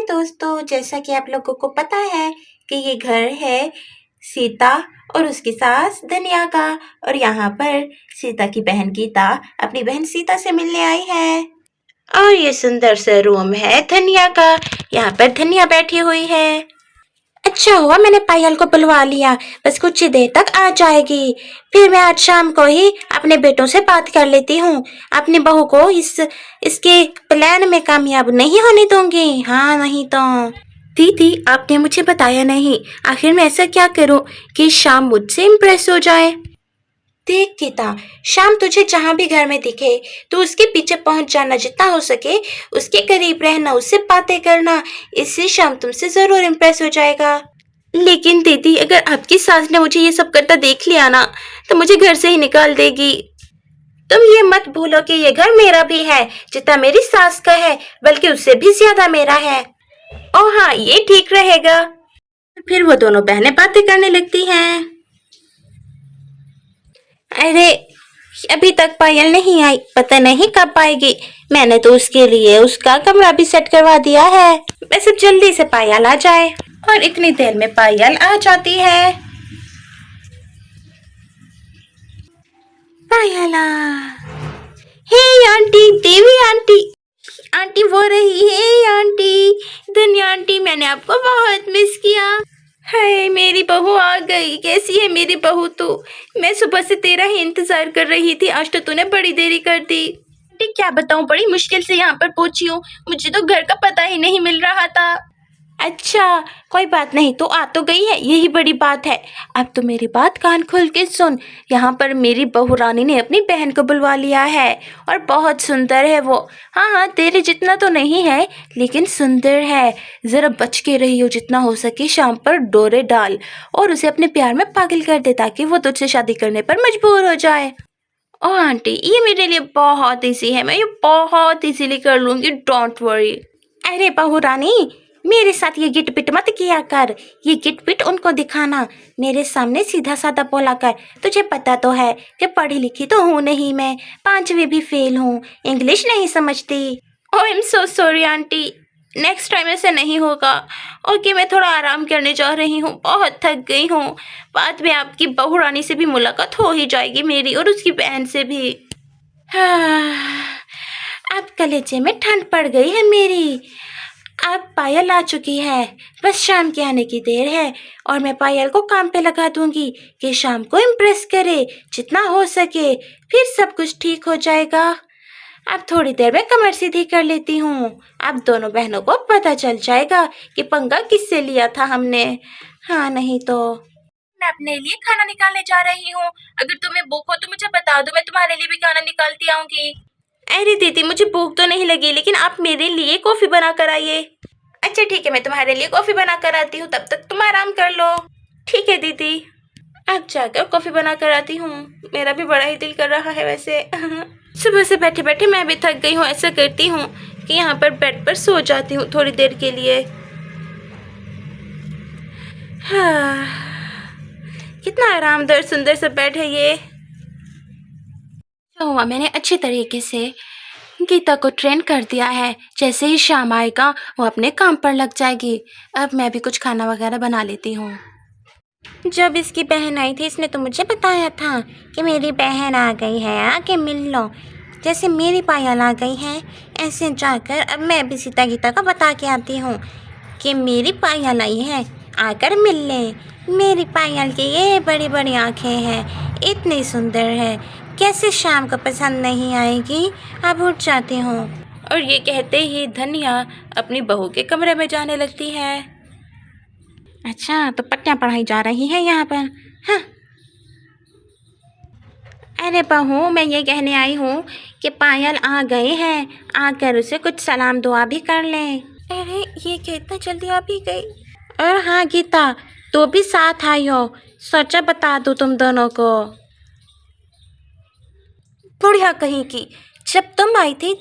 दोस्तों, जैसा कि आप लोगों को पता है कि ये घर है सीता और उसकी सास धनिया का। और यहाँ पर सीता की बहन गीता अपनी बहन सीता से मिलने आई है। और ये सुंदर सा रूम है धनिया का। यहाँ पर धनिया बैठी हुई है। अच्छा हुआ मैंने पायल को बुलवा लिया, बस कुछ ही देर तक आ जाएगी। फिर मैं आज शाम को ही अपने बेटों से बात कर लेती हूँ। अपनी बहू को इसके प्लान में कामयाब नहीं होने दूंगी। हाँ नहीं तो। दीदी आपने मुझे बताया नहीं, आखिर मैं ऐसा क्या करूँ कि शाम मुझसे इम्प्रेस हो जाए। देख गीता, शाम तुझे जहाँ भी घर में दिखे तो उसके पीछे पहुंच जाना, जितना हो सके उसके करीब रहना, उससे बातें करना। इससे शाम तुमसे जरूर इम्प्रेस हो जाएगा। लेकिन दीदी अगर आपकी सास ने मुझे ये सब करता देख लिया ना तो मुझे घर से ही निकाल देगी। तुम ये मत भूलो कि ये घर मेरा भी है, जितना मेरी सास का है बल्कि उससे भी ज्यादा मेरा है। ओह हाँ, ये ठीक रहेगा। फिर वो दोनों बहनें बातें करने लगती हैं। अरे अभी तक पायल नहीं आई, पता नहीं कब आएगी। मैंने तो उसके लिए उसका कमरा भी सेट करवा दिया है। बस अब जल्दी से पायल आ जाए। और इतनी देर में पायल आ जाती है। पायल, हे आंटी, देवी आंटी, आंटी वो रही है। आंटी धनिया आंटी, मैंने आपको बहुत मिस किया। हाय मेरी बहू आ गई। कैसी है मेरी बहू? तो मैं सुबह से तेरा ही इंतजार कर रही थी, आज तो तूने बड़ी देरी कर दी। आंटी क्या बताऊं, बड़ी मुश्किल से यहाँ पर पहुंची हूँ, मुझे तो घर का पता ही नहीं मिल रहा था। अच्छा कोई बात नहीं, तो आ तो गई है, यही बड़ी बात है। अब तो मेरी बात कान खोल के सुन। यहाँ पर मेरी बहू रानी ने अपनी बहन को बुलवा लिया है और बहुत सुंदर है वो। हाँ हाँ, तेरे जितना तो नहीं है लेकिन सुंदर है। जरा बच के रही हो, जितना हो सके शाम पर डोरे डाल और उसे अपने प्यार में पागल कर दे ताकि वो तुझसे शादी करने पर मजबूर हो जाए। ओ आंटी, ये मेरे लिए बहुत ईजी है, मैं ये बहुत इजीली कर लूँगी, डोंट वरी। अरे बहू रानी, मेरे साथ ये गिट पिट मत किया कर। ये गिट पिट उनको दिखाना, मेरे सामने सीधा साधा बोला कर। तुझे पता तो है कि पढ़ी लिखी तो हूँ नहीं मैं, 5वीं भी फेल हूँ, इंग्लिश नहीं समझती। Oh I am so sorry aunty, next time ऐसे नहीं होगा। ओके मैं थोड़ा आराम करने जा रही हूँ, बहुत थक गई हूँ। बाद में आपकी बहू रानी से भी मुलाकात हो ही जाएगी मेरी, और उसकी बहन से भी। हाँ, अब कलेजे में ठंड पड़ गई है मेरी। अब पायल आ चुकी है, बस शाम के आने की देर है और मैं पायल को काम पे लगा दूंगी कि शाम को इम्प्रेस करे जितना हो सके, फिर सब कुछ ठीक हो जाएगा। अब थोड़ी देर में कमर सीधी कर लेती हूँ। अब दोनों बहनों को पता चल जाएगा कि पंगा किससे लिया था हमने। हाँ नहीं तो। मैं अपने लिए खाना निकालने जा रही हूँ, अगर तुम्हें भूख हो तो मुझे बता दो, मैं तुम्हारे लिए भी खाना निकालती आऊंगी। अरे दीदी मुझे भूख तो नहीं लगी, लेकिन आप मेरे लिए कॉफी बना कर आइए। अच्छा ठीक है, मैं तुम्हारे लिए कॉफी बना कर आती हूँ, तब तक तुम आराम कर लो। ठीक है दीदी। अब जाकर कॉफी बना कर आती हूँ, मेरा भी बड़ा ही दिल कर रहा है वैसे। सुबह से बैठे बैठे मैं भी थक गई हूँ। ऐसा करती हूँ कि यहाँ पर बेड पर सो जाती हूँ थोड़ी देर के लिए। हाँ, कितना आरामदार सुंदर सा बेड है ये। हुआ मैंने अच्छी तरीके से गीता को ट्रेन कर दिया है, जैसे ही शाम आएगा वो अपने काम पर लग जाएगी। अब मैं भी कुछ खाना वगैरह बना लेती हूँ। जब इसकी बहन आई थी इसने तो मुझे बताया था कि मेरी बहन आ गई है, आके मिल लो। जैसे मेरी पायल आ गई है, ऐसे जाकर अब मैं भी सीता गीता को बता के आती हूँ कि मेरी पायल आई है, आकर मिल ले। मेरी पायल की ये बड़ी बड़ी आँखें हैं, इतनी सुंदर है, कैसे शाम को पसंद नहीं आएगी। अब उठ जाती हूँ। और ये कहते ही धनिया अपनी बहू के कमरे में जाने लगती है। अच्छा तो पट्टियाँ पढ़ाई जा रही है यहाँ पर। हाँ, अरे बहू मैं ये कहने आई हूँ कि पायल आ गए हैं, आकर उसे कुछ सलाम दुआ भी कर लें। अरे ये क्या इतना जल्दी आ भी गई। और हाँ गीता, तो भी साथ आई हो, सोचा बता दूँ तुम दोनों को। बुढ़िया कहीं की, जब तुम आई थी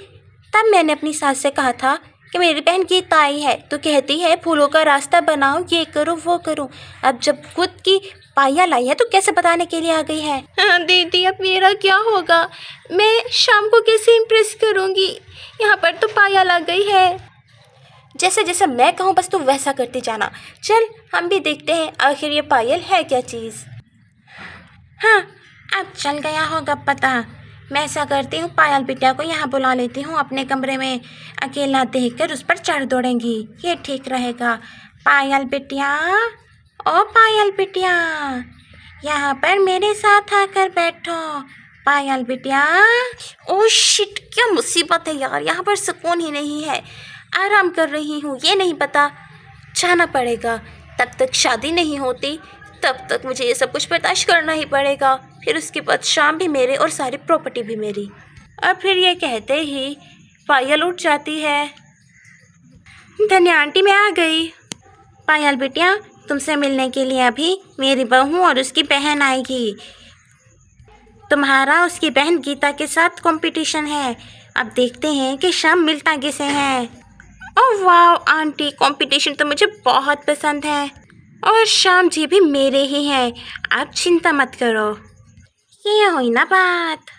तब मैंने अपनी सास से कहा था कि मेरी बहन गीता आई है, तो कहती है फूलों का रास्ता बनाओ, ये करो वो करो। अब जब खुद की पायल आई है तो कैसे बताने के लिए आ गई है। हाँ दीदी, अब मेरा क्या होगा, मैं शाम को कैसे इम्प्रेस करूँगी, यहाँ पर तो पायल आ गई है। जैसे जैसे मैं कहूँ बस तू वैसा करते जाना। चल हम भी देखते हैं आखिर ये पायल है क्या चीज़। हाँ अब चल गया होगा पता। मैं ऐसा करती हूँ, पायल बिटिया को यहाँ बुला लेती हूँ अपने कमरे में। अकेला देखकर उस पर चढ़ दौड़ेंगी, ये ठीक रहेगा। पायल बिटिया, ओ पायल बिटिया, यहाँ पर मेरे साथ आकर बैठो। पायल बिटिया। ओ शिट, क्या मुसीबत है यार, यहाँ पर सुकून ही नहीं है। आराम कर रही हूँ, ये नहीं पता जाना पड़ेगा। तब तक शादी नहीं होती, तब तक मुझे ये सब कुछ बर्दाश्त करना ही पड़ेगा। फिर उसके बाद शाम भी मेरे और सारी प्रॉपर्टी भी मेरी। और फिर ये कहते ही पायल उठ जाती है। धन्या आंटी मैं आ गई। पायल बिटिया, तुमसे मिलने के लिए अभी मेरी बहू और उसकी बहन आएगी। तुम्हारा उसकी बहन गीता के साथ कंपटीशन है। अब देखते हैं कि शाम मिलता किसे है। ओह वाह आंटी, कंपटीशन तो मुझे बहुत पसंद है और शाम जी भी मेरे ही हैं। आप चिंता मत करो। ये हुई ना बात।